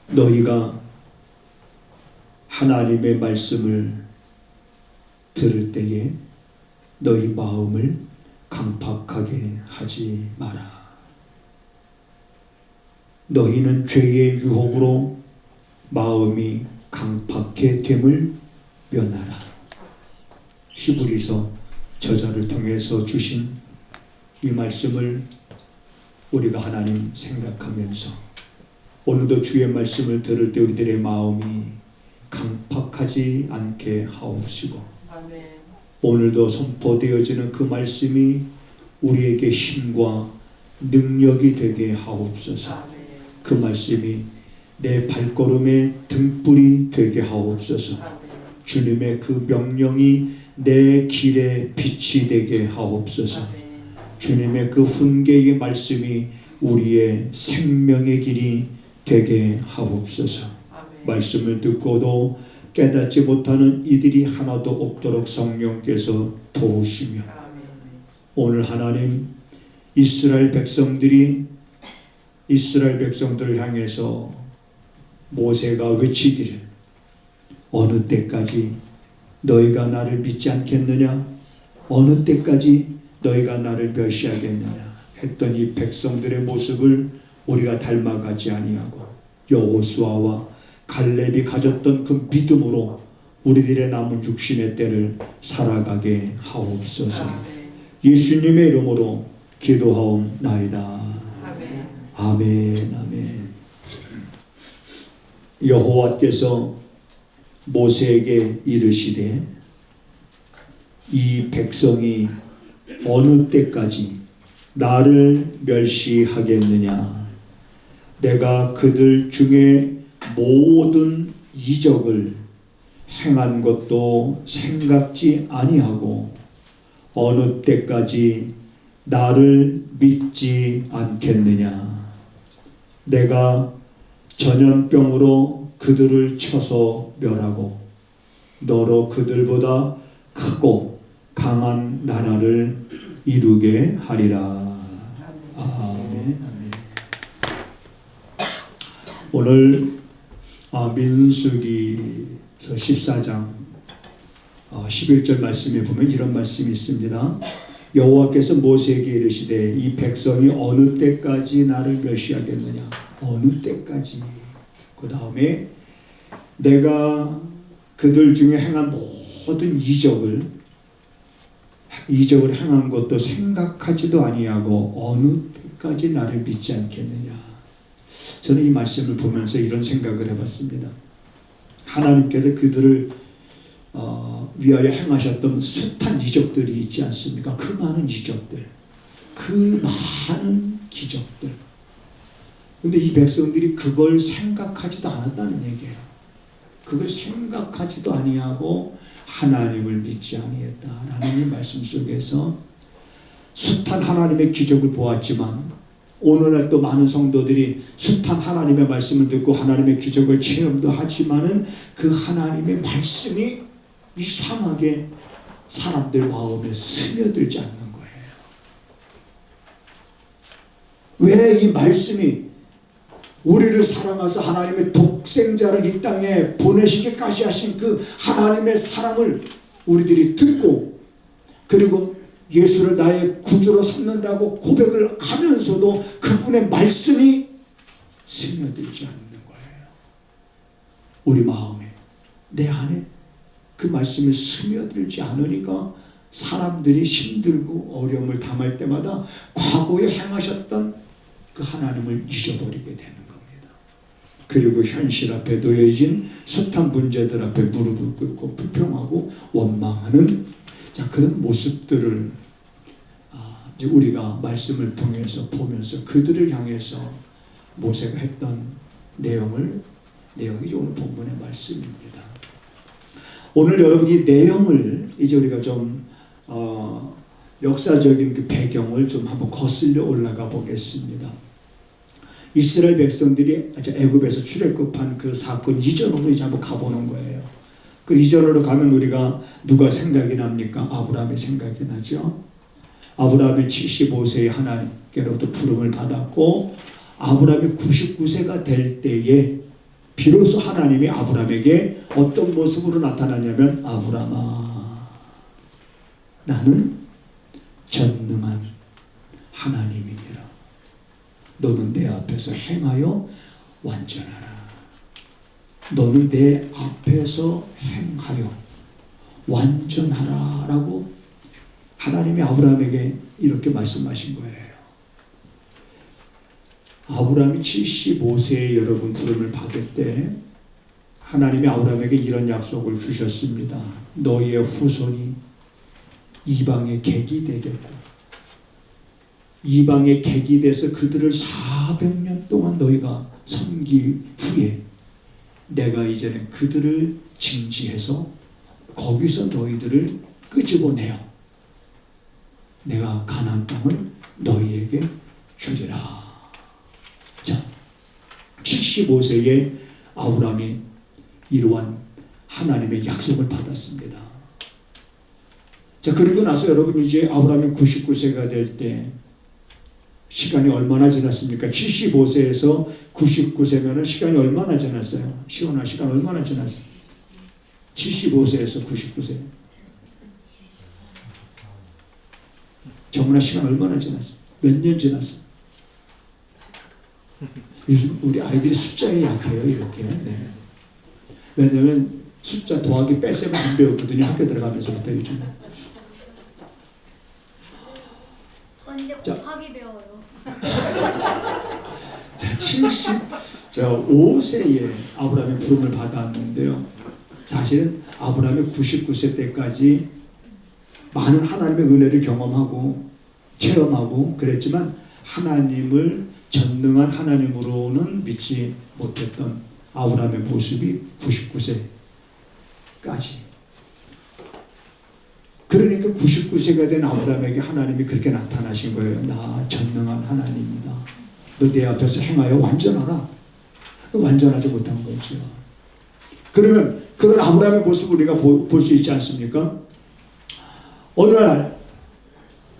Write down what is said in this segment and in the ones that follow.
너희가 하나님의 말씀을 들을 때에 너희 마음을 강팍하게 하지 마라. 너희는 죄의 유혹으로 마음이 강팍해 됨을 면하라. 히브리서 저자를 통해서 주신 이 말씀을 우리가 하나님 생각하면서 오늘도 주의 말씀을 들을 때 우리들의 마음이 강팍하지 않게 하옵시고, 오늘도 선포되어지는 그 말씀이 우리에게 힘과 능력이 되게 하옵소서. 그 말씀이 내 발걸음의 등불이 되게 하옵소서. 주님의 그 명령이 내 길의 빛이 되게 하옵소서. 주님의 그 훈계의 말씀이 우리의 생명의 길이 되게 하옵소서. 말씀을 듣고도 깨닫지 못하는 이들이 하나도 없도록 성령께서 도우시며, 오늘 하나님 이스라엘 백성들을 향해서 모세가 외치기를 어느 때까지 너희가 나를 믿지 않겠느냐, 어느 때까지 너희가 나를 멸시하겠느냐 했던 이 백성들의 모습을 우리가 닮아가지 아니하고 여호수아와 갈렙이 가졌던 그 믿음으로 우리들의 남은 육신의 때를 살아가게 하옵소서. 예수님의 이름으로 기도하옵나이다. 아멘. 아멘. 여호와께서 모세에게 이르시되 이 백성이 어느 때까지 나를 멸시하겠느냐, 내가 그들 중에 모든 이적을 행한 것도 생각지 아니하고 어느 때까지 나를 믿지 않겠느냐, 내가 전염병으로 그들을 쳐서 멸하고 너로 그들보다 크고 강한 나라를 이루게 하리라. 아멘. 아멘. 오늘 민수기서 14장 11절 말씀에 보면 이런 말씀이 있습니다. 여호와께서 모세에게 이르시되 이 백성이 어느 때까지 나를 멸시하겠느냐, 어느 때까지. 그 다음에 내가 그들 중에 행한 모든 이적을 행한 것도 생각하지도 아니하고 어느 때까지 나를 믿지 않겠느냐. 저는 이 말씀을 보면서 이런 생각을 해봤습니다. 하나님께서 그들을 위하여 행하셨던 숱한 이적들이 있지 않습니까? 그 많은 이적들, 그 많은 기적들. 근데 이 백성들이 그걸 생각하지도 않았다는 얘기예요. 그걸 생각하지도 아니하고 하나님을 믿지 아니했다라는 이 말씀 속에서 숱한 하나님의 기적을 보았지만, 오늘날 또 많은 성도들이 숱한 하나님의 말씀을 듣고 하나님의 기적을 체험도 하지만은 그 하나님의 말씀이 이상하게 사람들 마음에 스며들지 않는 거예요. 왜 이 말씀이 우리를 사랑하사 하나님의 독생자를 이 땅에 보내시기까지 하신 그 하나님의 사랑을 우리들이 듣고, 그리고 예수를 나의 구주로 삼는다고 고백을 하면서도 그분의 말씀이 스며들지 않는 거예요. 우리 마음에, 내 안에 그 말씀이 스며들지 않으니까 사람들이 힘들고 어려움을 당할 때마다 과거에 행하셨던 그 하나님을 잊어버리게 되는 겁니다. 그리고 현실 앞에 놓여진 숱한 문제들 앞에 무릎을 꿇고 불평하고 원망하는 그런 모습들을 이제 우리가 말씀을 통해서 보면서 그들을 향해서 모세가 했던 내용이 오늘 본문의 말씀입니다. 오늘 여러분이 내용을 이제 우리가 좀 역사적인 그 배경을 좀 한번 거슬려 올라가 보겠습니다. 이스라엘 백성들이 애굽에서 출애굽한 그 사건 이전으로 이제 한번 가보는 거예요. 그 이전으로 가면 우리가 누가 생각이 납니까? 아브라함이 생각이 나죠. 아브라함이 75세에 하나님께로부터 부름을 받았고, 아브라함이 99세가 될 때에 비로소 하나님이 아브라함에게 어떤 모습으로 나타나냐면 아브라함아 나는 전능한 하나님이니라. 너는 내 앞에서 행하여 완전하라. 너는 내 앞에서 행하여 완전하라 라고 하나님이 아브라함에게 이렇게 말씀하신 거예요. 아브라함이 75세에 여러분 부름을 받을 때 하나님이 아브라함에게 이런 약속을 주셨습니다. 너희의 후손이 이방의 객이 되겠고 이방의 객이 돼서 그들을 400년 동안 너희가 섬기 후에 내가 이제는 그들을 징지해서 거기서 너희들을 끄집어내어 내가 가나안 땅을 너희에게 주리라. 자, 75세에 아브라함이 이러한 하나님의 약속을 받았습니다. 자, 그리고 나서 여러분 이제 아브라함이 99세가 될 때 시간이 얼마나 지났습니까? 75세에서 99세면 시간이 얼마나 지났어요? 시온아 시간 얼마나 지났어요? 75세에서 99세. 정문아 시간 얼마나 지났어요? 몇 년 지났어요? 요즘 우리 아이들이 숫자에 약해요. 이렇게. 네. 왜냐면 숫자 더하기 뺄셈을 안 배웠거든요. 학교 들어가면서부터 요즘. 언제 곱하기 배워요? 자, 5세에 아브라함의 부름을 받았는데요. 사실은 아브라함이 99세 때까지 많은 하나님의 은혜를 경험하고 체험하고 그랬지만 하나님을 전능한 하나님으로는 믿지 못했던 아브라함의 모습이 99세까지. 그러니까 99세가 된 아브라함에게 하나님이 그렇게 나타나신 거예요. 나 전능한 하나님이다. 너 내 앞에서 행하여 완전하라. 완전하지 못한 거죠. 그러면 그런 아브라함의 모습을 우리가 볼 수 있지 않습니까? 어느 날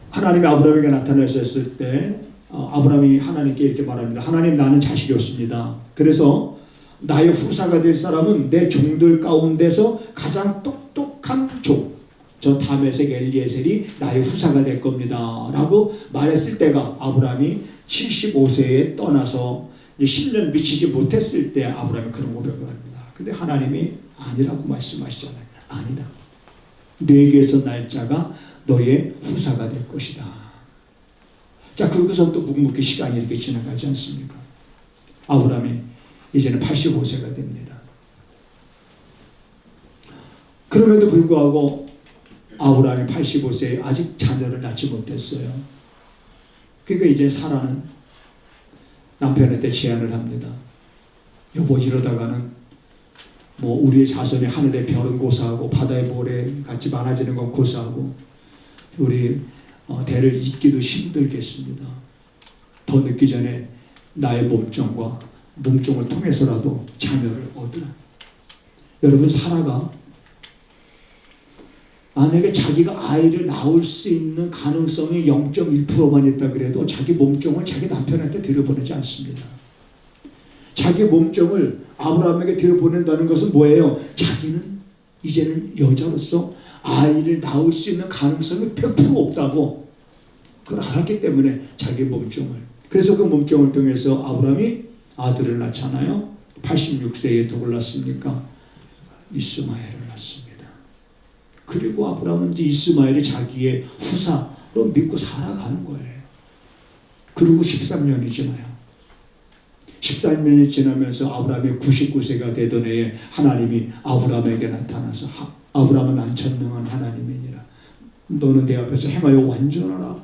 하나님이 아브라함에게 나타나셨을 때 아브라함이 하나님께 이렇게 말합니다. 하나님 나는 자식이 없습니다. 그래서 나의 후사가 될 사람은 내 종들 가운데서 가장 똑똑한 종 저 다메섹 엘리에셀이 나의 후사가 될 겁니다 라고 말했을 때가 아브라함이 75세에 떠나서 10년 미치지 못했을 때 아브라함이 그런 고백을 합니다. 근데 하나님이 아니라고 말씀하시잖아요. 아니다. 너에게서 날 자가 너의 후사가 될 것이다. 자, 그것은 또 묵묵히 시간이 이렇게 지나가지 않습니까? 아브라함이 이제는 85세가 됩니다. 그럼에도 불구하고 아브라함이 85세에 아직 자녀를 낳지 못했어요. 그러니까 이제 사라는 남편한테 제안을 합니다. 여보 이러다가는 뭐 우리의 자손이 하늘의 별은 고사하고 바다의 모래 같이 많아지는 건 고사하고 우리 대를 잇기도 힘들겠습니다. 더 늦기 전에 나의 몸종과 몸종을 통해서라도 자녀를 얻으라. 여러분 사라가 만약에 자기가 아이를 낳을 수 있는 가능성이 0.1%만 있다 그래도 자기 몸종을 자기 남편한테 들여보내지 않습니다. 자기 몸종을 아브라함에게 들여보낸다는 것은 뭐예요? 자기는 이제는 여자로서 아이를 낳을 수 있는 가능성이 100% 없다고 그걸 알았기 때문에 자기 몸종을. 그래서 그 몸종을 통해서 아브라함이 아들을 낳잖아요. 86세에 누굴 낳습니까? 이스마엘을 낳습니다. 그리고 아브라함은 이제 이스마엘이 자기의 후사로 믿고 살아가는 거예요. 그리고 13년이 지나요. 13년이 지나면서 아브라함이 99세가 되던 해에 하나님이 아브라함에게 나타나서 아브라함은 난 전능한 하나님이니라. 너는 내 앞에서 행하여 완전하라.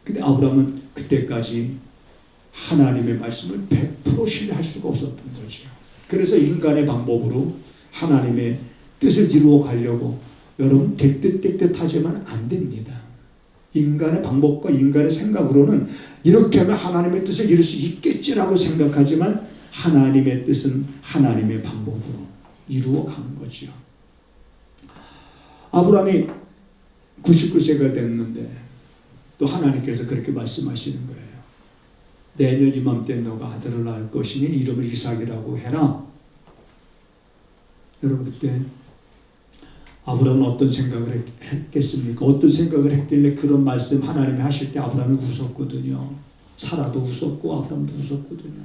근데 아브라함은 그때까지 하나님의 말씀을 100% 신뢰할 수가 없었던 거죠. 그래서 인간의 방법으로 하나님의 뜻을 이루어 가려고 여러분 될 듯 하지만 안 됩니다. 인간의 방법과 인간의 생각으로는 이렇게 하면 하나님의 뜻을 이룰 수 있겠지라고 생각하지만 하나님의 뜻은 하나님의 방법으로 이루어 가는 거죠. 아브라함이 99세가 됐는데 또 하나님께서 그렇게 말씀하시는 거예요. 내년 이맘때 너가 아들을 낳을 것이니 이름을 이삭이라고 해라. 여러분 그때 아브라함은 어떤 생각을 했겠습니까? 어떤 생각을 했길래 그런 말씀 하나님이 하실 때 아브라함이 웃었거든요. 사라도 웃었고 아브라함도 웃었거든요.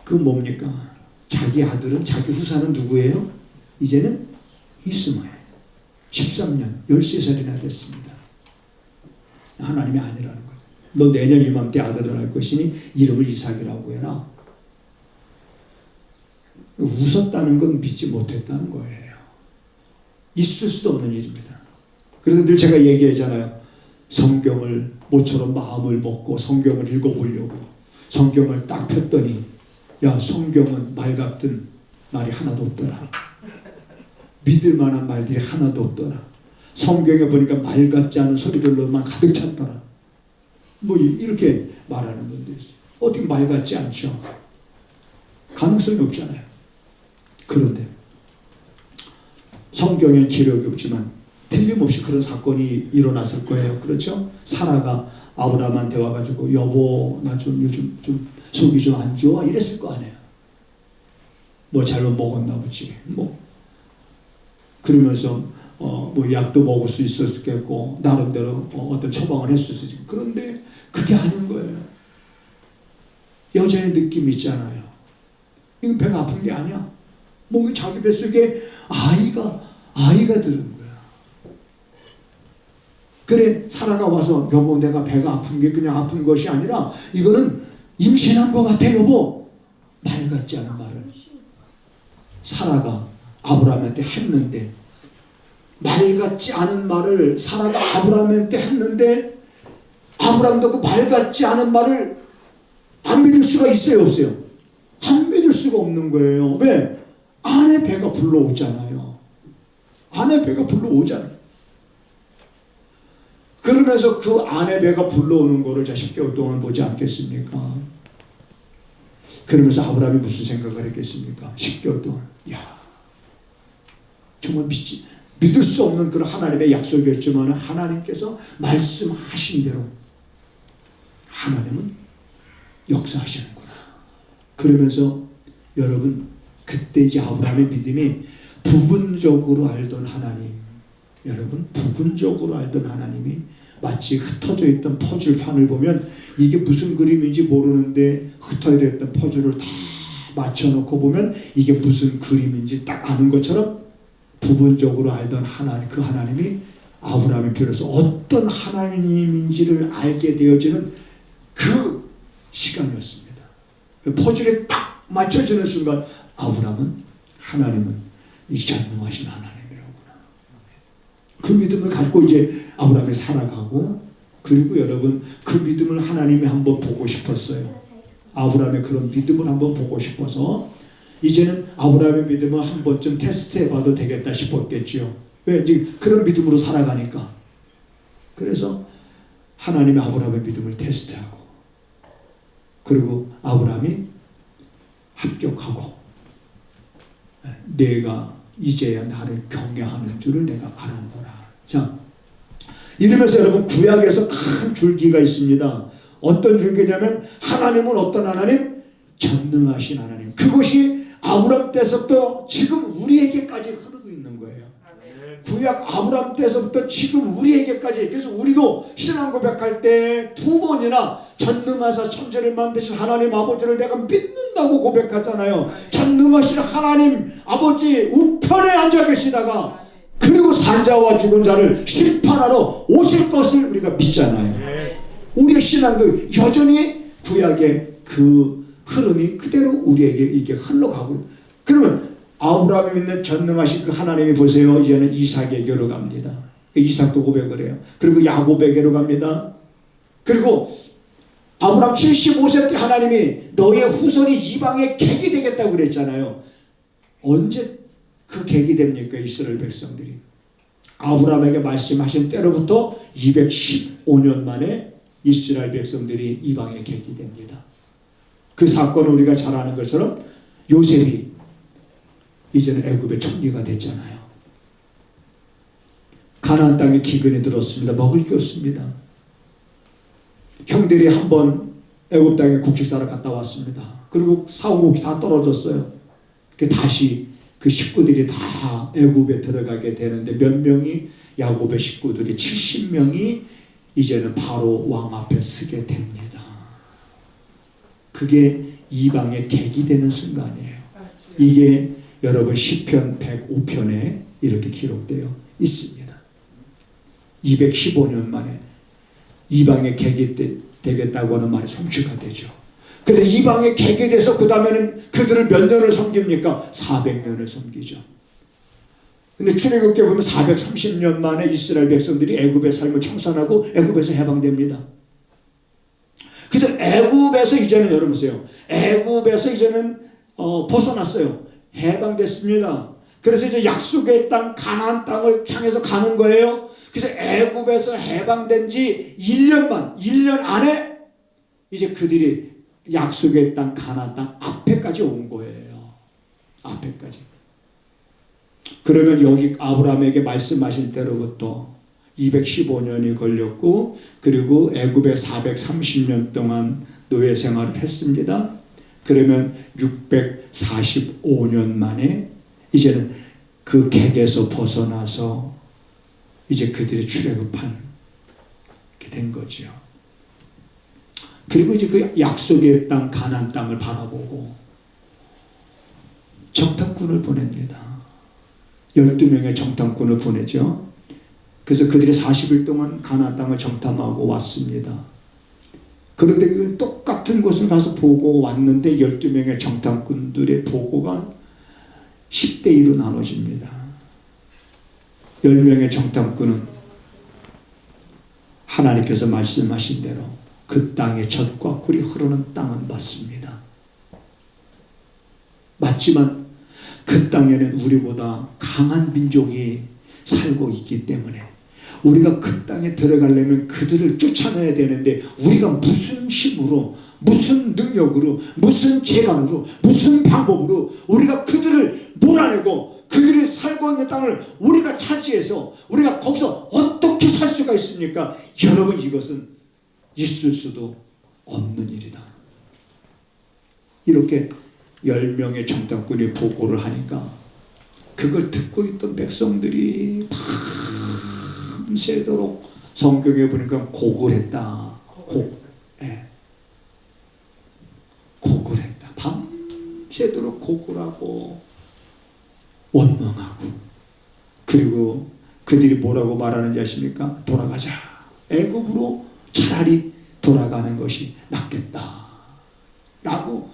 그 뭡니까? 자기 아들은 자기 후사는 누구예요? 이제는 이스마엘. 13년 13살이나 됐습니다. 하나님이 아니라는 거예요. 너 내년 이맘때 아들을 낳을 것이니 이름을 이삭이라고 해라. 웃었다는 건 믿지 못했다는 거예요. 있을 수도 없는 일입니다. 그래서 늘 제가 얘기하잖아요. 성경을 모처럼 마음을 먹고 성경을 읽어보려고 성경을 딱 폈더니 야, 성경은 말 같은 말이 하나도 없더라. 믿을 만한 말들이 하나도 없더라. 성경에 보니까 말 같지 않은 소리들로만 가득 찼더라. 뭐 이렇게 말하는 분들이 있어요. 어떻게 말 같지 않죠? 가능성이 없잖아요. 그런데 성경엔 기록이 없지만 틀림없이 그런 사건이 일어났을 거예요. 그렇죠? 사라가 아브라함한테 와가지고 여보 나 좀 요즘 좀 속이 좀 안 좋아 이랬을 거 아니에요. 뭐 잘못 먹었나 보지. 뭐 그러면서 뭐 약도 먹을 수 있었겠고 나름대로 어떤 처방을 했을 수 있고 그런데 그게 아닌 거예요. 여자의 느낌 있잖아요. 이건 배가 아픈 게 아니야. 뭐 자기 뱃속에 아이가 들은 거야. 그래 사라가 와서 여보 내가 배가 아픈 게 그냥 아픈 것이 아니라 이거는 임신한 것 같아 여보. 말 같지 않은 말을 사라가 아브라함한테 했는데 말 같지 않은 말을 사라가 아브라함한테 했는데 아브라함도 그 말 같지 않은 말을 안 믿을 수가 있어요 없어요? 안 믿을 수가 없는 거예요. 왜? 아내 배가 불러오잖아요. 아내 배가 불러오잖아요. 그러면서 그 아내 배가 불러오는 거를 10개월 동안 보지 않겠습니까? 그러면서 아브라함이 무슨 생각을 했겠습니까? 10개월 동안 야 정말 믿을 수 없는 그런 하나님의 약속이었지만 하나님께서 말씀하신 대로 하나님은 역사하시는구나. 그러면서 여러분 그때 이제 아브라함의 믿음이 부분적으로 알던 하나님, 여러분 부분적으로 알던 하나님이 마치 흩어져 있던 퍼즐판을 보면 이게 무슨 그림인지 모르는데 흩어져 있던 퍼즐을 다 맞춰놓고 보면 이게 무슨 그림인지 딱 아는 것처럼 부분적으로 알던 하나님, 그 하나님이 아브라함을 비로소 어떤 하나님인지를 알게 되어지는 그 시간이었습니다. 그 퍼즐에 딱 맞춰지는 순간 아브라함은 하나님은 이 전능하신 하나님이라구나. 그 믿음을 갖고 이제 아브라함이 살아가고 그리고 여러분 그 믿음을 하나님이 한번 보고 싶었어요. 아브라함의 그런 믿음을 한번 보고 싶어서 이제는 아브라함의 믿음을 한 번쯤 테스트해봐도 되겠다 싶었겠지요. 왜? 이제 그런 믿음으로 살아가니까. 그래서 하나님이 아브라함의 믿음을 테스트하고 그리고 아브라함이 합격하고 내가 이제야 나를 경외하는 줄을 내가 알았노라. 자, 이러면서 여러분 구약에서 큰 줄기가 있습니다. 어떤 줄기냐면 하나님은 어떤 하나님? 전능하신 하나님. 그것이 아브라함 때서부터 지금 우리에게까지 흐르고 있는 거예요. 구약 아브라함 때서부터 지금 우리에게까지. 그래서 우리도 신앙 고백할 때 2번이나 전능하사 천지를 만드신 하나님 아버지를 내가 믿는다고 고백하잖아요. 전능하신 하나님 아버지 우편에 앉아 계시다가 그리고 산자와 죽은 자를 심판하러 오실 것을 우리가 믿잖아요. 우리의 신앙도 여전히 구약의 그 흐름이 그대로 우리에게 이게 흘러가고. 그러면 아브라함이 믿는 전능하신 그 하나님이 보세요. 이제는 이삭에게로 갑니다. 이삭도 고백을 해요. 그리고 야곱에게로 갑니다. 그리고 아브라함 75세 때 하나님이 너의 후손이 이방의 객이 되겠다고 그랬잖아요. 언제 그 객이 됩니까? 이스라엘 백성들이. 아브라함에게 말씀하신 때로부터 215년 만에 이스라엘 백성들이 이방의 객이 됩니다. 그 사건을 우리가 잘 아는 것처럼 요셉이 이제는 애굽의 총리가 됐잖아요. 가나안 땅에 기근이 들었습니다. 먹을 게 없습니다. 형들이 한번 애굽 땅에 곡식사러 갔다 왔습니다. 그리고 사오곡이 다 떨어졌어요. 다시 그 식구들이 다 애굽에 들어가게 되는데 몇 명이 야곱의 식구들이 70명이 이제는 바로 왕 앞에 서게 됩니다. 그게 이방의 객이 되는 순간이에요. 이게 여러분 시편 105편에 이렇게 기록되어 있습니다. 215년 만에 이방의 객이 되겠다고 하는 말이 성취가 되죠. 그런데 이방의 객이 돼서 그 다음에는 그들을 몇 년을 섬깁니까? 400년을 섬기죠. 근데 출애굽기에 보면 430년 만에 이스라엘 백성들이 애굽의 삶을 청산하고 애굽에서 해방됩니다. 그래서 애굽에서 이제는 여러분 보세요. 애굽에서 이제는 벗어났어요. 해방됐습니다. 그래서 이제 약속의 땅 가나안 땅을 향해서 가는 거예요. 그래서 애굽에서 해방된 지 1년 안에 이제 그들이 약속의 땅 가나안 땅 앞에까지 온 거예요. 앞에까지. 그러면 여기 아브라함에게 말씀하신 때로부터 215년이 걸렸고 그리고 애굽에 430년 동안 노예 생활을 했습니다. 그러면 645년 만에 이제는 그 객에서 벗어나서 이제 그들이 출애굽한 게 된 거죠. 그리고 이제 그 약속의 땅 가나안 땅을 바라보고 정탐꾼을 보냅니다. 12명의 정탐꾼을 보내죠. 그래서 그들이 40일 동안 가나안 땅을 정탐하고 왔습니다. 그런데 그 똑같은 곳을 가서 보고 왔는데 12명의 정탐꾼들의 보고가 10대 2로 나눠집니다. 10명의 정탐꾼은 하나님께서 말씀하신 대로 그 땅에 젖과 꿀이 흐르는 땅은 맞습니다. 맞지만 그 땅에는 우리보다 강한 민족이 살고 있기 때문에 우리가 그 땅에 들어가려면 그들을 쫓아내야 되는데 우리가 무슨 힘으로 무슨 능력으로 무슨 재간으로 무슨 방법으로 우리가 그들을 몰아내고 그들이 살고 있는 땅을 우리가 차지해서 우리가 거기서 어떻게 살 수가 있습니까? 여러분 이것은 있을 수도 없는 일이다. 이렇게 10명의 정탐꾼이 보고를 하니까 그걸 듣고 있던 백성들이 밤새도록 성경에 보니까 고글했다. 고글했다. 밤새도록 고글하고 원망하고 그리고 그들이 뭐라고 말하는지 아십니까? 돌아가자. 애굽으로 차라리 돌아가는 것이 낫겠다. 라고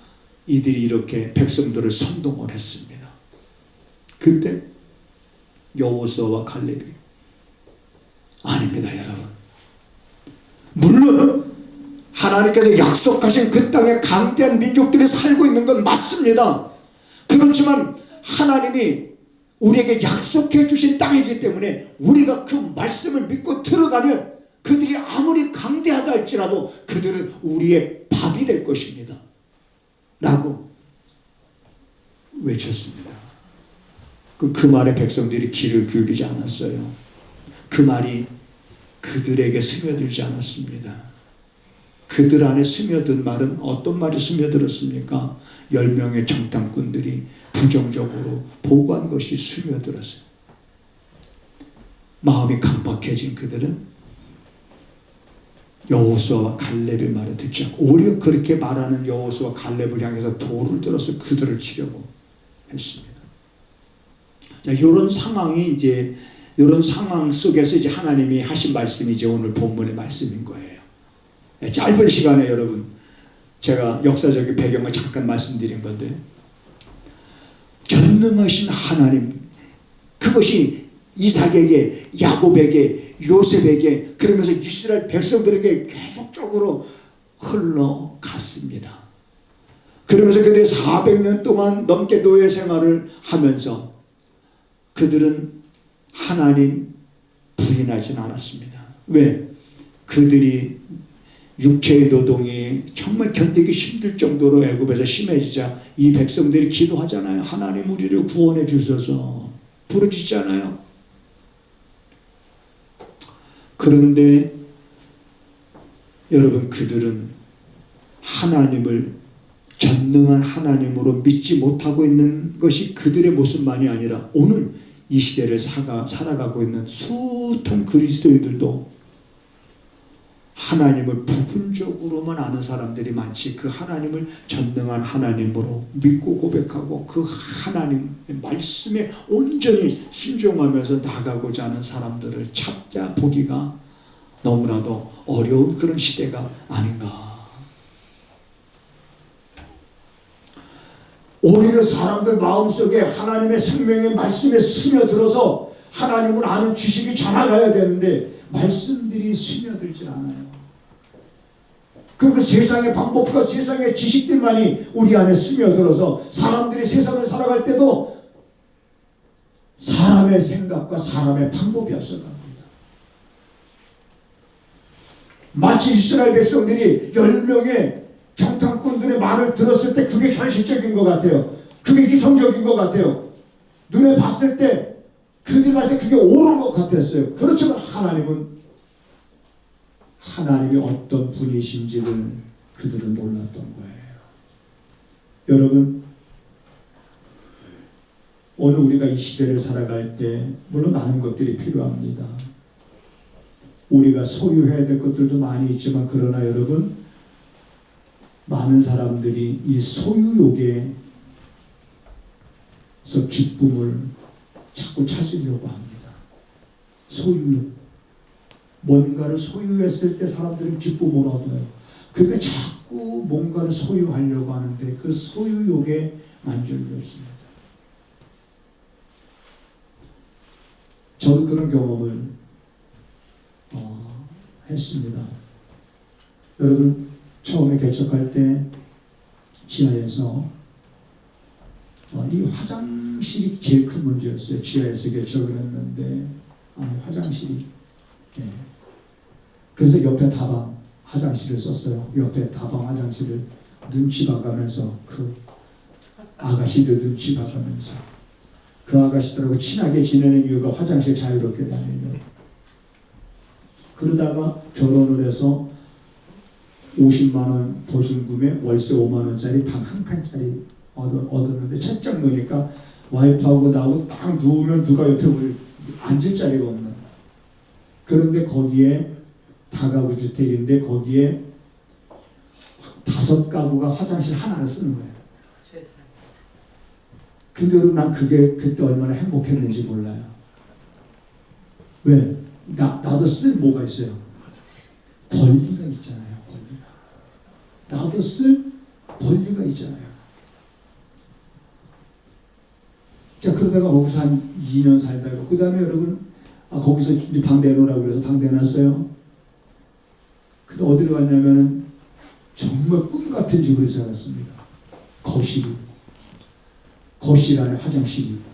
이들이 이렇게 백성들을 선동을 했습니다. 근데 여호수아와 갈렙이 아닙니다, 여러분. 물론 하나님께서 약속하신 그 땅에 강대한 민족들이 살고 있는 건 맞습니다. 그렇지만 하나님이 우리에게 약속해 주신 땅이기 때문에 우리가 그 말씀을 믿고 들어가면 그들이 아무리 강대하다 할지라도 그들은 우리의 밥이 될 것입니다. 라고 외쳤습니다. 그 말에 백성들이 귀를 기울이지 않았어요. 그 말이 그들에게 스며들지 않았습니다. 그들 안에 스며든 말은 어떤 말이 스며들었습니까? 10명의 정탐꾼들이 부정적으로 보고한 것이 스며들었어요. 마음이 강박해진 그들은 여호수아와 갈렙의 말을 듣지 않고 오히려 그렇게 말하는 여호수아와 갈렙을 향해서 돌을 들어서 그들을 치려고 했습니다. 자, 이런 상황이 이제 이런 상황 속에서 이제 하나님이 하신 말씀이 이제 오늘 본문의 말씀인 거예요. 짧은 시간에 여러분 제가 역사적인 배경을 잠깐 말씀드린 건데 전능하신 하나님 그것이 이삭에게 야곱에게 요셉에게 그러면서 이스라엘 백성들에게 계속적으로 흘러갔습니다. 그러면서 그들이 400년 동안 넘게 노예 생활을 하면서 그들은 하나님 부인하진 않았습니다. 왜? 그들이 육체의 노동이 정말 견디기 힘들 정도로 애굽에서 심해지자 이 백성들이 기도하잖아요. 하나님 우리를 구원해 주소서 부르짖잖아요. 그런데 여러분 그들은 하나님을 전능한 하나님으로 믿지 못하고 있는 것이 그들의 모습만이 아니라 오늘 이 시대를 살아가고 있는 숱한 그리스도인들도 하나님을 부분적으로만 아는 사람들이 많지, 그 하나님을 전능한 하나님으로 믿고 고백하고 그 하나님의 말씀에 온전히 순종하면서 나가고자 하는 사람들을 찾자 보기가 너무나도 어려운 그런 시대가 아닌가. 오히려 사람들 마음속에 하나님의 생명의 말씀에 스며들어서 하나님을 아는 지식이 자라가야 되는데 말씀들이 스며들질 않아요. 그리고 세상의 방법과 세상의 지식들만이 우리 안에 스며들어서 사람들이 세상을 살아갈 때도 사람의 생각과 사람의 방법이 앞서갑니다. 마치 이스라엘 백성들이 10명의 정탐꾼들의 말을 들었을 때 그게 현실적인 것 같아요. 그게 이성적인 것 같아요. 눈에 봤을 때 그들 봤을 때 그게 옳은 것 같았어요. 그렇지만 하나님이 어떤 분이신지를 그들은 몰랐던 거예요. 여러분, 오늘 우리가 이 시대를 살아갈 때 물론 많은 것들이 필요합니다. 우리가 소유해야 될 것들도 많이 있지만, 그러나 여러분, 많은 사람들이 이 소유욕에서 기쁨을 자꾸 찾으려고 합니다. 소유욕. 뭔가를 소유했을 때 사람들은 기쁨을 얻어요. 그러니까 자꾸 뭔가를 소유하려고 하는데 그 소유욕에 만족이 없습니다. 저도 그런 경험을 했습니다. 여러분, 처음에 개척할 때 지하에서 이 화장실이 제일 큰 문제였어요. 지하에서 개척을 했는데 화장실이 그래서 옆에 다방 화장실을 썼어요. 옆에 다방 화장실을 눈치 봐가면서 그 아가씨들 눈치 봐가면서 그 아가씨들하고 친하게 지내는 이유가 화장실 자유롭게 다니려고. 그러다가 결혼을 해서 50만 원 보증금에 월세 5만 원짜리 방 한 칸짜리 얻었는데 책장 놓으니까 와이프하고 나하고 딱 누우면 누가 옆에 앉을 자리가 없는. 그런데 거기에 다가구 주택인데 거기에 5가구가 화장실 하나를 쓰는 거예요. 근데 여러분, 난 그게 그때 얼마나 행복했는지 몰라요. 왜? 나도 쓸 뭐가 있어요? 권리가 있잖아요. 권리가. 나도 쓸 권리가 있잖아요. 자, 그러다가 거기서 한 2년 살다가 그 다음에 여러분, 거기서 방 내놓으라고 그래서 방 내놨어요. 근데 어디로 갔냐면은 정말 꿈 같은 집으로 살았습니다. 거실 안에 화장실이 있고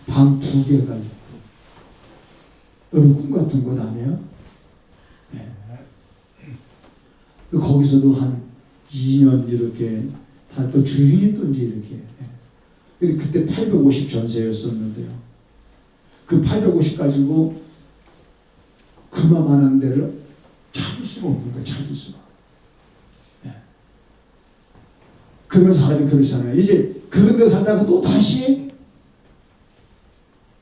방 2개가 있고. 여러분, 꿈 같은 것 아니에요? 네. 거기서도 한 2년 이렇게 다 또 주인이 또 이제 이렇게. 근데 그때 850 전세였었는데요. 그 850 가지고 그만한 데를 찾을 수가 없는 거예요. 찾을 수가. 네. 그런 사람이 그러잖아요. 이제 그런 데 살다가 또 다시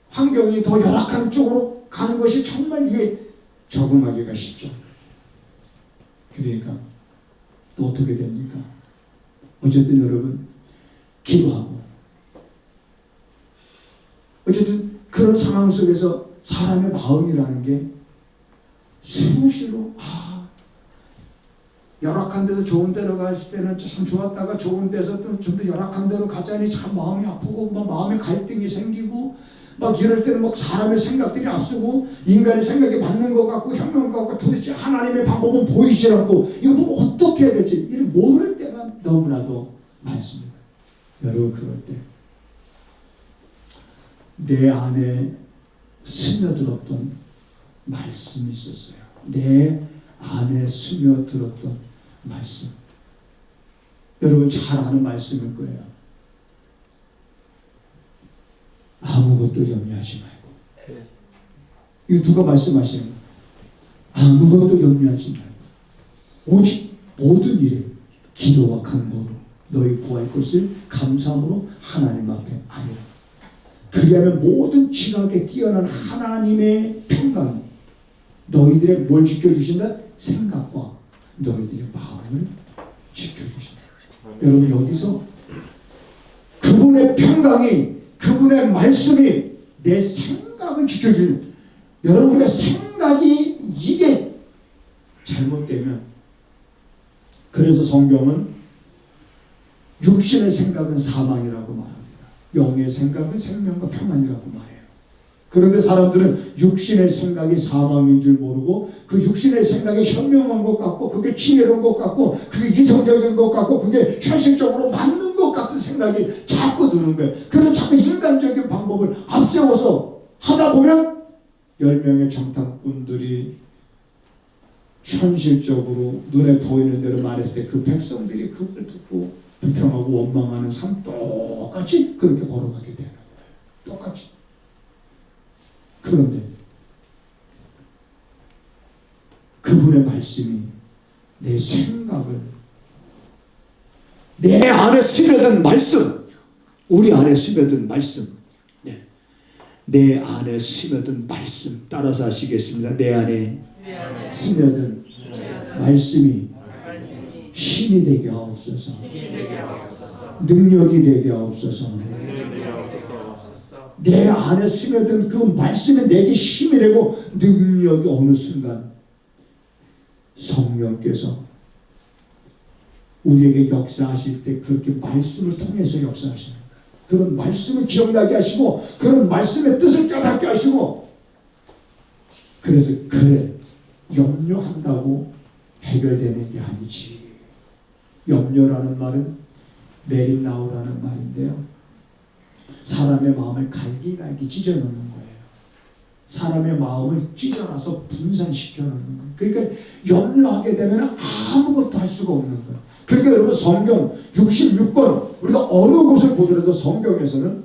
환경이 더 열악한 쪽으로 가는 것이 정말 이게 적응하기가 쉽죠. 그러니까 또 어떻게 됩니까? 어쨌든 여러분, 기도하고 어쨌든 그런 상황 속에서 사람의 마음이라는 게 수시로 열악한 데서 좋은 데로 갔을 때는 참 좋았다가 좋은 데서 또 좀 더 열악한 데로 가자니 참 마음이 아프고 막 마음에 갈등이 생기고 막 이럴 때는 막 사람의 생각들이 앞서고 인간의 생각이 맞는 것 같고 현명 것 같고 도대체 하나님의 방법은 보이지 않고 이거 뭐 어떻게 해야 될지 이를 모를 때가 너무나도 많습니다. 여러분, 그럴 때 내 안에 스며들었던 말씀이 있었어요. 내 안에 스며들었던 말씀. 여러분 잘 아는 말씀일 거예요. 아무것도 염려하지 말고. 이거 누가 말씀하시는 거예요? 아무것도 염려하지 말고 오직 모든 일에 기도와 간구로 너희 구할 것을 감사함으로 하나님 앞에 아니라. 그리하면 모든 지각에 뛰어난 하나님의 평강이 너희들의 뭘 지켜주신다? 생각과 너희들의 마음을 지켜주신다. 여러분 여기서 그분의 평강이, 그분의 말씀이 내 생각을 지켜주는, 여러분의 생각이 이게 잘못되면, 그래서 성경은 육신의 생각은 사망이라고 말합니다. 영의 생각은 생명과 평안이라고 말해요. 그런데 사람들은 육신의 생각이 사망인 줄 모르고 그 육신의 생각이 현명한 것 같고 그게 지혜로운 것 같고 그게 이성적인 것 같고 그게 현실적으로 맞는 것 같은 생각이 자꾸 드는 거예요. 그래서 자꾸 인간적인 방법을 앞세워서 하다 보면 10명의 정탐꾼들이 현실적으로 눈에 보이는 대로 말했을 때 그 백성들이 그걸 듣고 불평하고 원망하는 삶 똑같이 그렇게 걸어가게 되는 거예요. 똑같이. 그런데 그분의 말씀이 내 생각을, 내 안에 스며든 말씀, 우리 안에 스며든 말씀, 내 안에 스며든 말씀, 따라서 하시겠습니다. 내 안에 스며든 말씀이 힘이 되게 하옵소서. 능력이 되게 하옵소서. 내 안에 스며든 그 말씀이 내게 힘이 되고 능력이 어느 순간 성령께서 우리에게 역사하실 때 그렇게 말씀을 통해서 역사하시는 거예요. 그런 말씀을 기억나게 하시고 그런 말씀의 뜻을 깨닫게 하시고, 그래서 그래 염려한다고 해결되는 게 아니지. 염려라는 말은 메린나우라는 말인데요, 사람의 마음을 갈기갈기 찢어놓는 거예요. 사람의 마음을 찢어놔서 분산시켜 놓는 거예요. 그러니까 염려하게 되면 아무것도 할 수가 없는 거예요. 그러니까 여러분 성경 66권 우리가 어느 곳을 보더라도 성경에서는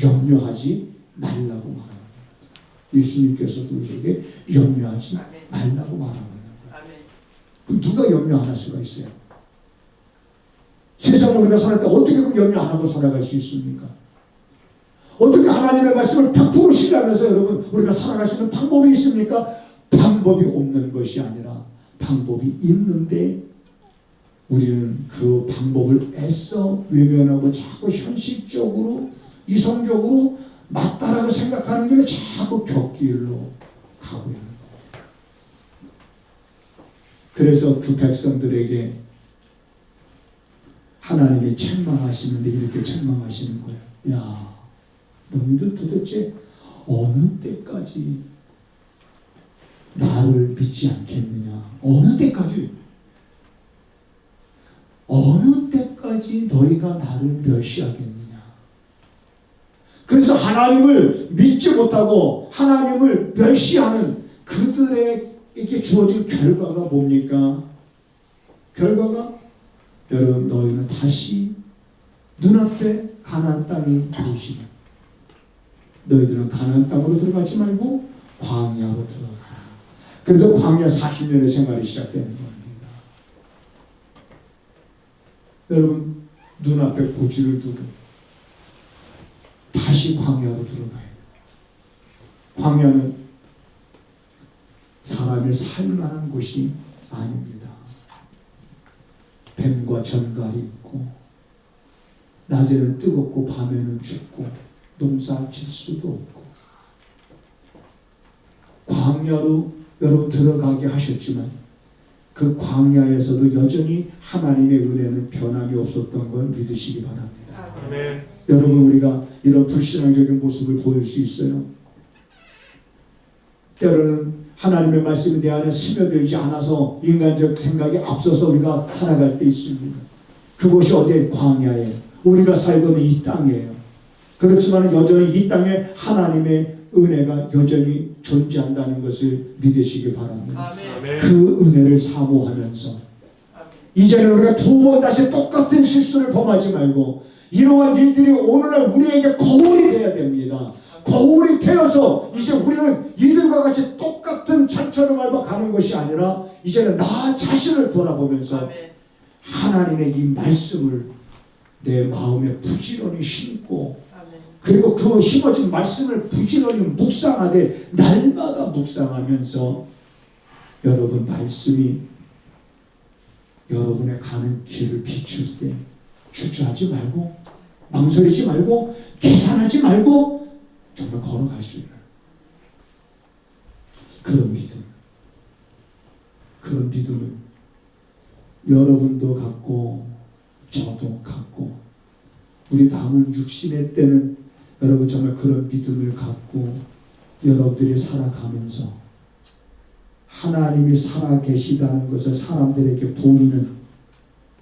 염려하지 말라고 말합니다. 예수님께서도 우리에게 염려하지 말라고 말합니다. 그럼 누가 염려 안 할 수가 있어요? 세상을 우리가 살아갈 때 어떻게 그럼 염려 안 하고 살아갈 수 있습니까? 어떻게 하나님의 말씀을 100% 신뢰하면서 여러분 우리가 살아갈 수 있는 방법이 있습니까? 방법이 없는 것이 아니라 방법이 있는데 우리는 그 방법을 애써 외면하고 자꾸 현실적으로 이성적으로 맞다라고 생각하는 길에 자꾸 곁길로 가고 있는 거예요. 그래서 그 백성들에게 하나님이 책망하시는데 이렇게 책망하시는 거예요. 야, 너희들 도대체 어느 때까지 나를 믿지 않겠느냐? 어느 때까지? 어느 때까지 너희가 나를 멸시하겠느냐? 그래서 하나님을 믿지 못하고 하나님을 멸시하는 그들에게 주어진 결과가 뭡니까? 결과가 여러분 너희는 다시 눈앞에 가나안 땅이 보이시면 너희들은 가나안 땅으로 들어가지 말고 광야로 들어가라. 그래서 광야 40년의 생활이 시작되는 겁니다. 여러분 눈앞에 고지를 두고 다시 광야로 들어가야 돼요. 광야는 사람이 살만한 곳이 아닙니다. 뱀과 전갈이 있고 낮에는 뜨겁고 밤에는 춥고 농사 질 수도 없고 광야로 여러분 들어가게 하셨지만 그 광야에서도 여전히 하나님의 은혜는 변함이 없었던 걸 믿으시기 바랍니다. 아멘. 여러분 우리가 이런 불신앙적인 모습을 보일 수 있어요. 때로는 하나님의 말씀이 내 안에 스며들지 않아서 인간적 생각이 앞서서 우리가 살아갈 때 있습니다. 그곳이 어디에? 광야에 우리가 살고 있는 이 땅이에요. 그렇지만 여전히 이 땅에 하나님의 은혜가 여전히 존재한다는 것을 믿으시기 바랍니다. 아멘. 그 은혜를 사모하면서 이제는 우리가 두 번 다시 똑같은 실수를 범하지 말고 이러한 일들이 오늘날 우리에게 거울이 되어야 됩니다. 거울이 되어서 이제 우리는 이들과 같이 똑같은 차처럼 밟아 가는 것이 아니라 이제는 나 자신을 돌아보면서 하나님의 이 말씀을 내 마음에 부지런히 심고, 그리고 그 심어진 말씀을 부지런히 묵상하되 날마다 묵상하면서 여러분 말씀이 여러분의 가는 길을 비출 때 주저하지 말고 망설이지 말고 계산하지 말고 정말 걸어갈 수 있는 그런 믿음, 그런 믿음을 여러분도 갖고 저도 갖고 우리 남은 육신의 때는 여러분 정말 그런 믿음을 갖고 여러분들이 살아가면서 하나님이 살아계시다는 것을 사람들에게 보이는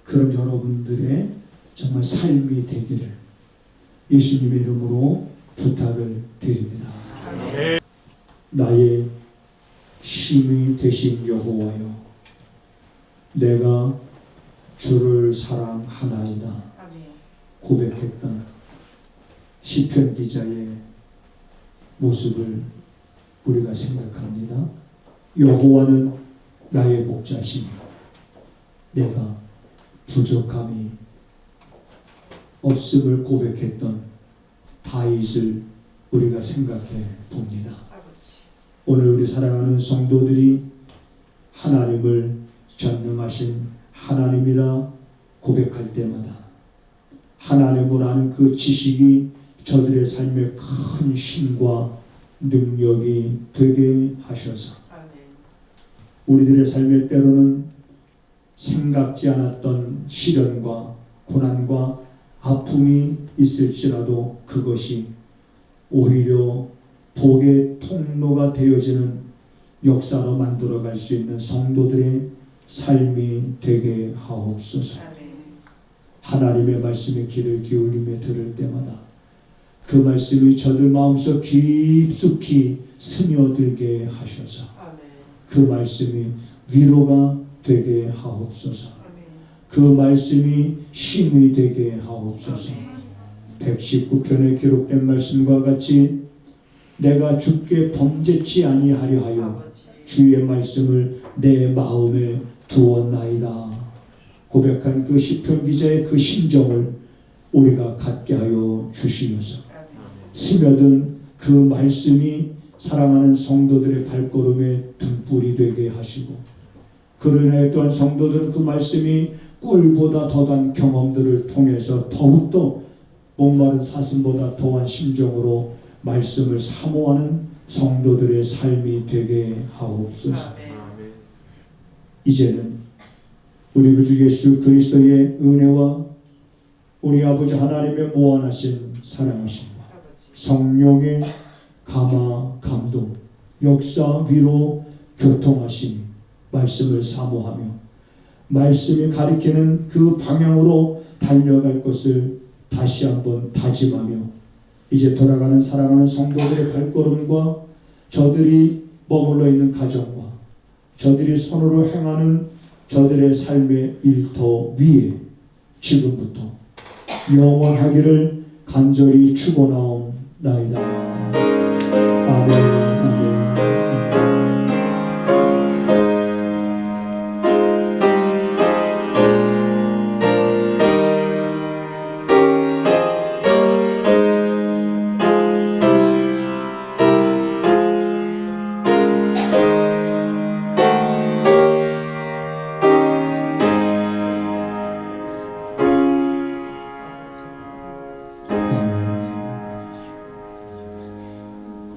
그런 여러분들의 정말 삶이 되기를 예수님의 이름으로 부탁을 드립니다. 나의 힘이 되신 여호와여, 내가 주를 사랑하나이다 고백했던 시편 기자의 모습을 우리가 생각합니다. 여호와는 나의 목자시니 내가 부족함이 없음을 고백했던 다윗을 우리가 생각해 봅니다. 오늘 우리 사랑하는 성도들이 하나님을 전능하신 하나님이라 고백할 때마다 하나님을 아는 그 지식이 저들의 삶에 큰 힘과 능력이 되게 하셔서 우리들의 삶에 때로는 생각지 않았던 시련과 고난과 아픔이 있을지라도 그것이 오히려 복의 통로가 되어지는 역사로 만들어갈 수 있는 성도들의 삶이 되게 하옵소서. 하나님의 말씀에 귀를 기울이며 들을 때마다 그 말씀이 저들 마음속 깊숙이 스며들게 하셔서 그 말씀이 위로가 되게 하옵소서. 그 말씀이 힘이 되게 하옵소서. 119편에 기록된 말씀과 같이 내가 주께 범죄치 아니하려 하여 주의 말씀을 내 마음에 두었나이다 고백한 그 시편 기자의 그 심정을 우리가 갖게 하여 주시면서 스며든 그 말씀이 사랑하는 성도들의 발걸음에 등불이 되게 하시고 그러나 또한 성도들은 그 말씀이 꿀보다 더한 경험들을 통해서 더욱더 목마른 사슴보다 더한 심정으로 말씀을 사모하는 성도들의 삶이 되게 하옵소서. 이제는 우리 구주 예수 그리스도의 은혜와 우리 아버지 하나님의 무한하신 사랑하심과 성령의 감화 감동 역사 위로 교통하심 말씀을 사모하며 말씀이 가리키는 그 방향으로 달려갈 것을 다시 한번 다짐하며 이제 돌아가는 사랑하는 성도들의 발걸음과 저들이 머물러 있는 가정과 저들이 손으로 행하는 저들의 삶의 일터 위에 지금부터 영원하기를 간절히 축원하옵나이다.